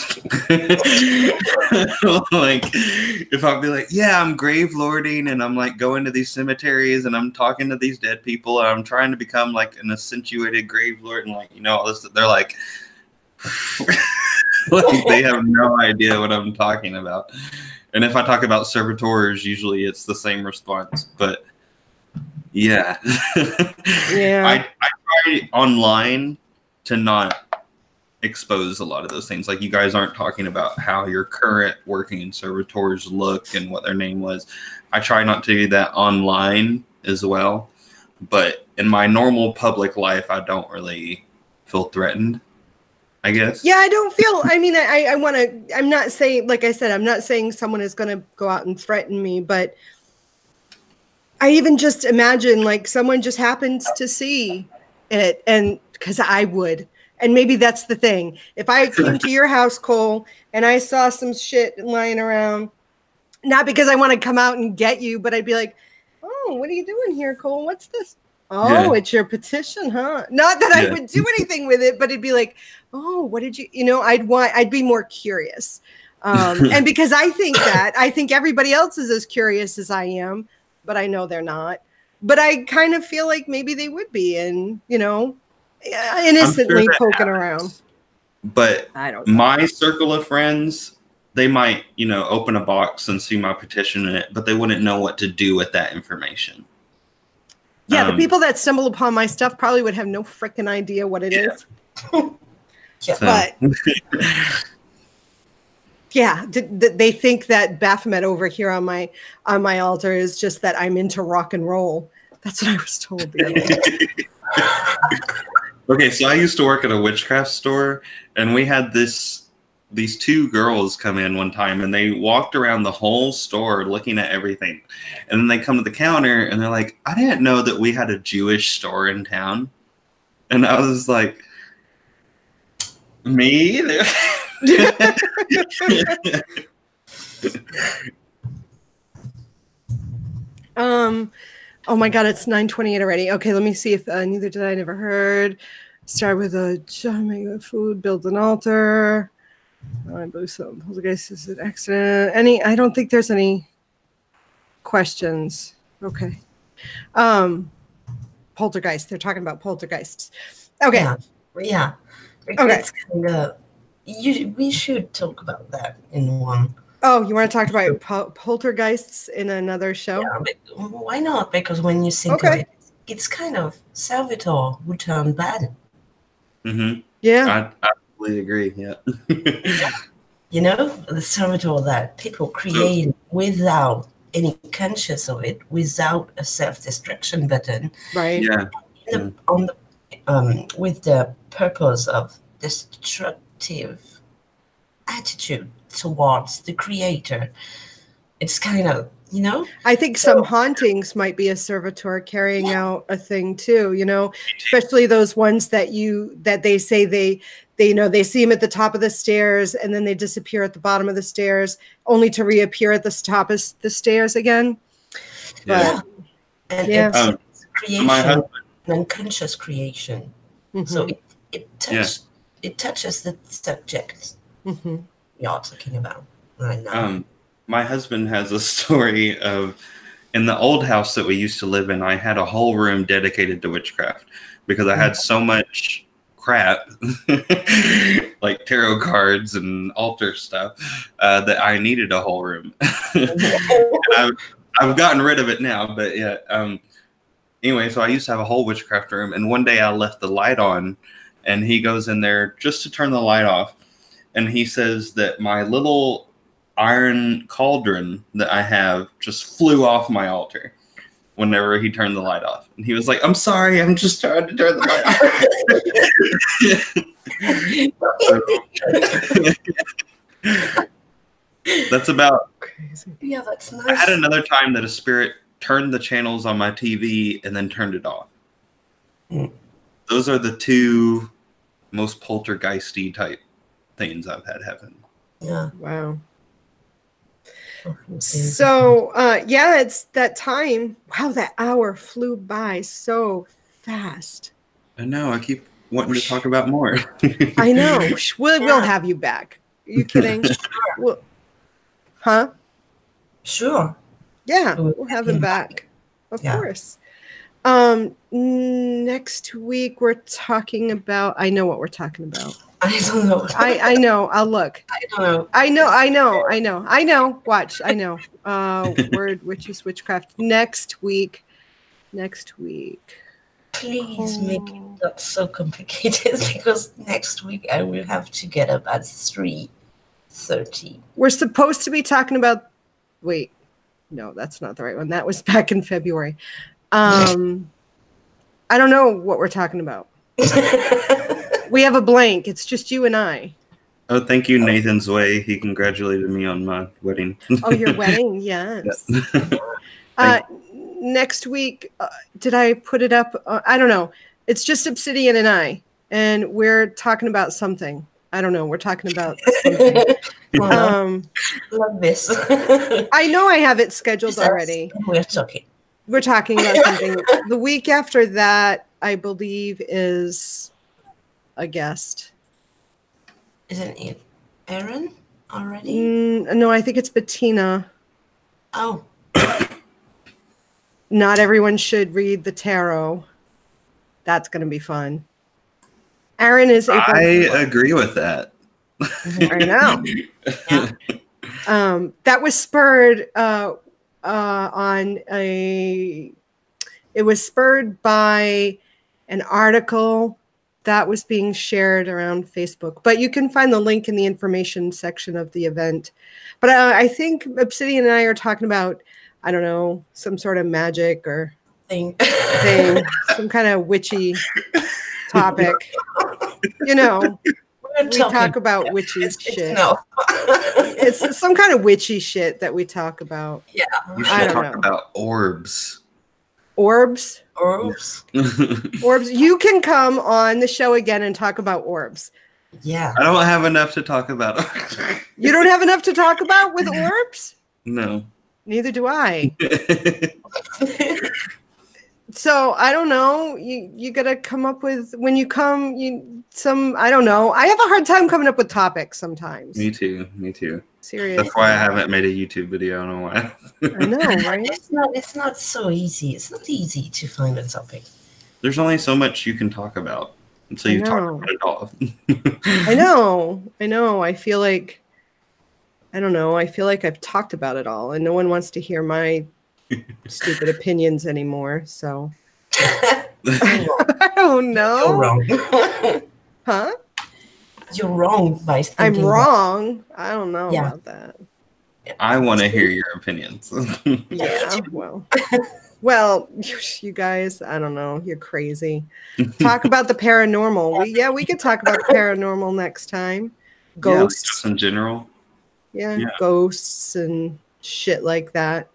Like, if I'll be like, yeah, I'm grave lording and I'm like going to these cemeteries and I'm talking to these dead people and I'm trying to become like an accentuated grave lord and like, you know, all this, they're like, like they have no idea what I'm talking about. And if I talk about servitors, usually it's the same response. But yeah, Yeah. I try online to not expose a lot of those things. Like, you guys aren't talking about how your current working servitors look and what their name was. I try not to do that online as well. But in my normal public life, I don't really feel threatened, I guess. Yeah, I don't feel, I mean, I want to, I'm not saying, like I said, I'm not saying someone is going to go out and threaten me, but I even just imagine like someone just happens to see it, and because I would. And maybe that's the thing. If I came to your house, Cole, and I saw some shit lying around, not because I want to come out and get you, but I'd be like, oh, what are you doing here, Cole? What's this? Oh, it's your petition, huh? Not that I would do anything with it, but it'd be like, oh, what did you, you know, I'd be more curious. And because I think everybody else is as curious as I am, but I know they're not. But I kind of feel like maybe they would be, and, you know, innocently poking around. But I don't know. My circle of friends, they might, you know, open a box and see my petition in it, but they wouldn't know what to do with that information. Yeah, the people that stumble upon my stuff probably would have no freaking idea what it is. But yeah, they think that Baphomet over here on my altar is just that I'm into rock and roll. That's what I was told the other day. Okay, so I used to work at a witchcraft store, and we had these two girls come in one time, and they walked around the whole store looking at everything. And then they come to the counter, and they're like, I didn't know that we had a Jewish store in town. And I was like, me either. Oh my God, it's 9:28 already. Okay, let me see if neither did I, never heard. Start with a make food, build an altar. I believe so. Poltergeist is an accident. I don't think there's any questions. Okay. Poltergeist. They're talking about poltergeists. Okay. Yeah. Okay. It's kind of, we should talk about that in one. Oh, you want to talk about poltergeists in another show? Yeah, but why not? Because when you think of it, it's kind of servitor who turned bad. Mm-hmm. Yeah. I totally agree. Yeah. You know, the servitor that people create without any conscious of it, without a self-destruction button. Right. Yeah. With the purpose of destructive attitude towards the creator. It's kind of, you know, I think some hauntings might be a servitor carrying out a thing too, you know, especially those ones that they say they you know, they see him at the top of the stairs and then they disappear at the bottom of the stairs only to reappear at the top of the stairs again. But, and it's creation, my husband, unconscious creation. Mm-hmm. So it touches the subject you're talking about right now. My husband has a story of, in the old house that we used to live in, I had a whole room dedicated to witchcraft because I had so much crap, like tarot cards and altar stuff, that I needed a whole room. And I've gotten rid of it now, but yeah. Anyway, so I used to have a whole witchcraft room, and one day I left the light on, and he goes in there just to turn the light off, and he says that my little iron cauldron that I have just flew off my altar whenever he turned the light off. And he was like, I'm sorry, I'm just trying to turn the light off. That's about crazy. Yeah, that's nice. I had another time that a spirit turned the channels on my TV and then turned it off. Those are the two most poltergeisty type things I've had happen. Yeah. Wow. So, yeah, it's that time. Wow, that hour flew by so fast. I know. I keep wanting to talk about more. I know. We'll have you back. Are you kidding? Well, huh? Sure. Yeah, we'll have him back. Of course. Next week we're talking about. I know what we're talking about. I don't know. I know. I'll look. I don't know. I know. Watch. I know. Word, witches, witchcraft. Next week. Please make it not so complicated because next week I will have to get up at 3:30. We're supposed to be talking about. Wait, no, that's not the right one. That was back in February. I don't know what we're talking about. We have a blank. It's just you and I. Oh, thank you, Nathan's Way. He congratulated me on my wedding. Oh, your wedding? Yes. Next week, did I put it up? I don't know. It's just Obsidian and I, and we're talking about something. I don't know. We're talking about something. Love this. I know I have it scheduled already. We're talking. We're talking about something. The week after that, I believe, is a guest. Isn't it Aaron already? No, I think it's Bettina. Oh. Not everyone should read the tarot. That's going to be fun. Aaron is April. I agree with that. I know. Yeah. That was spurred on a. It was spurred by an article that was being shared around Facebook, but you can find the link in the information section of the event. But I think Obsidian and I are talking about, I don't know, some sort of magic or thing, some kind of witchy topic. You know, we talk about witchy shit. It's some kind of witchy shit that we talk about. Yeah. You should talk about orbs. Orbs? Orbs. Orbs. You can come on the show again and talk about orbs. Yeah. I don't have enough to talk about. You don't have enough to talk about with orbs? No. Neither do I. So I don't know. You gotta come up with, when you come, I don't know. I have a hard time coming up with topics sometimes. Me too. Seriously. That's why I haven't made a YouTube video. I don't know why. I know, right? It's not so easy. It's not easy to find a topic. There's only so much you can talk about until you talk about it all. I know. I feel like, I don't know. I feel like I've talked about it all, and no one wants to hear my stupid opinions anymore. So I don't know. You're wrong. Huh? You're wrong by thinking I'm wrong. I don't know about that. I want to hear your opinions. Yeah, well, you guys, I don't know. You're crazy. Talk about the paranormal. We could talk about the paranormal next time. Ghosts. Yeah, just in general. Yeah, ghosts and shit like that.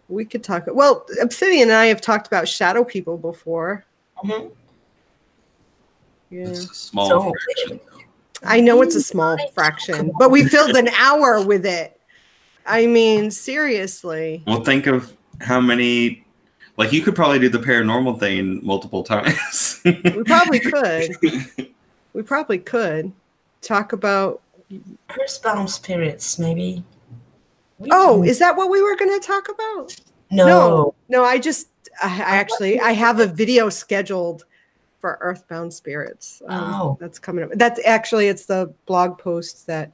We could talk. Well, Obsidian and I have talked about shadow people before. Mm-hmm. Yeah. It's a small fraction. I know it's a small fraction, but we filled an hour with it. I mean, seriously. Well, think of how many, like, you could probably do the paranormal thing multiple times. We probably could. Talk about earthbound spirits, maybe. Is that what we were going to talk about? No, I have a video scheduled for Earthbound Spirits. That's coming up. It's the blog post that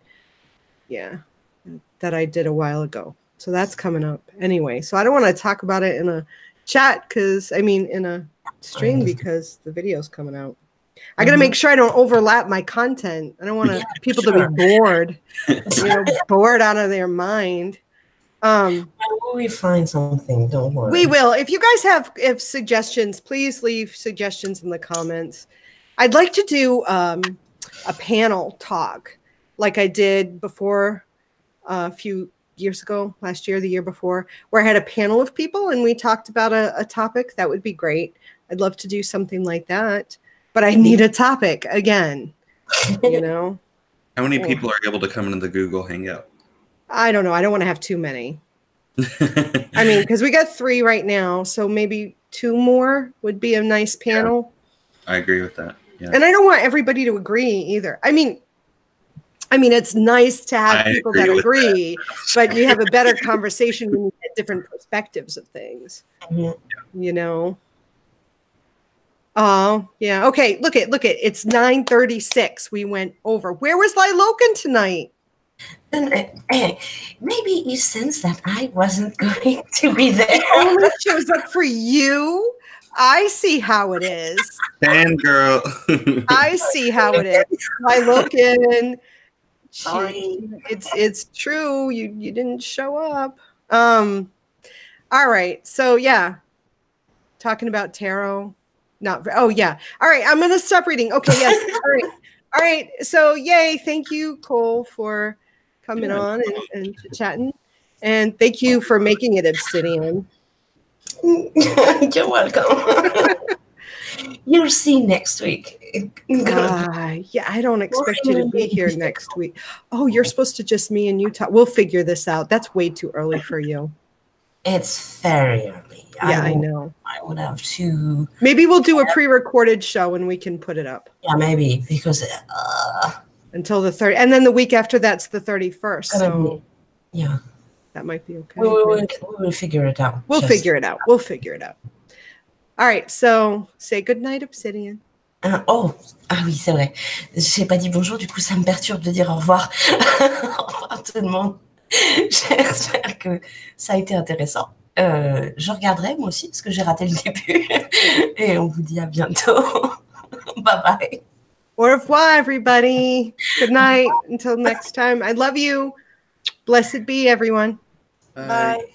I did a while ago. So that's coming up anyway. So I don't want to talk about it in a chat in a stream because the video's coming out. I got to make sure I don't overlap my content. I don't want people to be bored, bored out of their mind. We find something. Don't worry. We will. If you guys have suggestions, please leave suggestions in the comments. I'd like to do a panel talk like I did before a few years ago, last year, the year before, where I had a panel of people and we talked about a topic. That would be great. I'd love to do something like that, but I need a topic again, How many people are able to come into the Google Hangout? I don't know. I don't want to have too many. Because we got 3 right now, so maybe 2 more would be a nice panel. I agree with that. Yeah. And I don't want everybody to agree either. I mean, it's nice to have people that agree, but you have a better conversation when you get different perspectives of things. You know? Oh, yeah. Okay, look it. It's 9:36. We went over. Where was Liloken tonight? And maybe he sensed that I wasn't going to be there. He only shows up for you. I see how it is. Fangirl. I see how it is. Liloken. Sorry. It's true. You didn't show up. All right. So yeah. Talking about tarot. Oh yeah. All right. I'm gonna stop reading. Okay, yes. All right. So yay. Thank you, Cole, for coming on and chatting. And thank you for making it obsidian. You're welcome. You'll see next week. Yeah, I don't expect you to be here next week. Oh, you're supposed to just me and you talk. We'll figure this out. That's way too early for you. It's very early. Yeah, I know. I would have to. Maybe we'll do a pre-recorded show and we can put it up. Yeah, maybe, because until the 30th, and then the week after that's the 31st. So yeah, that might be okay. We will figure it out. We'll figure it out. We'll figure it out. All right, so say good night, Obsidian. Ah oui, c'est vrai. Je n'ai pas dit bonjour, du coup ça me perturbe de dire au revoir. Au revoir tout le monde. J'espère que ça a été intéressant. Je regarderai moi aussi parce que j'ai raté le début. Et on vous dit à bientôt. Bye bye. Au revoir, everybody. Good night. Until next time. I love you. Blessed be, everyone. Bye.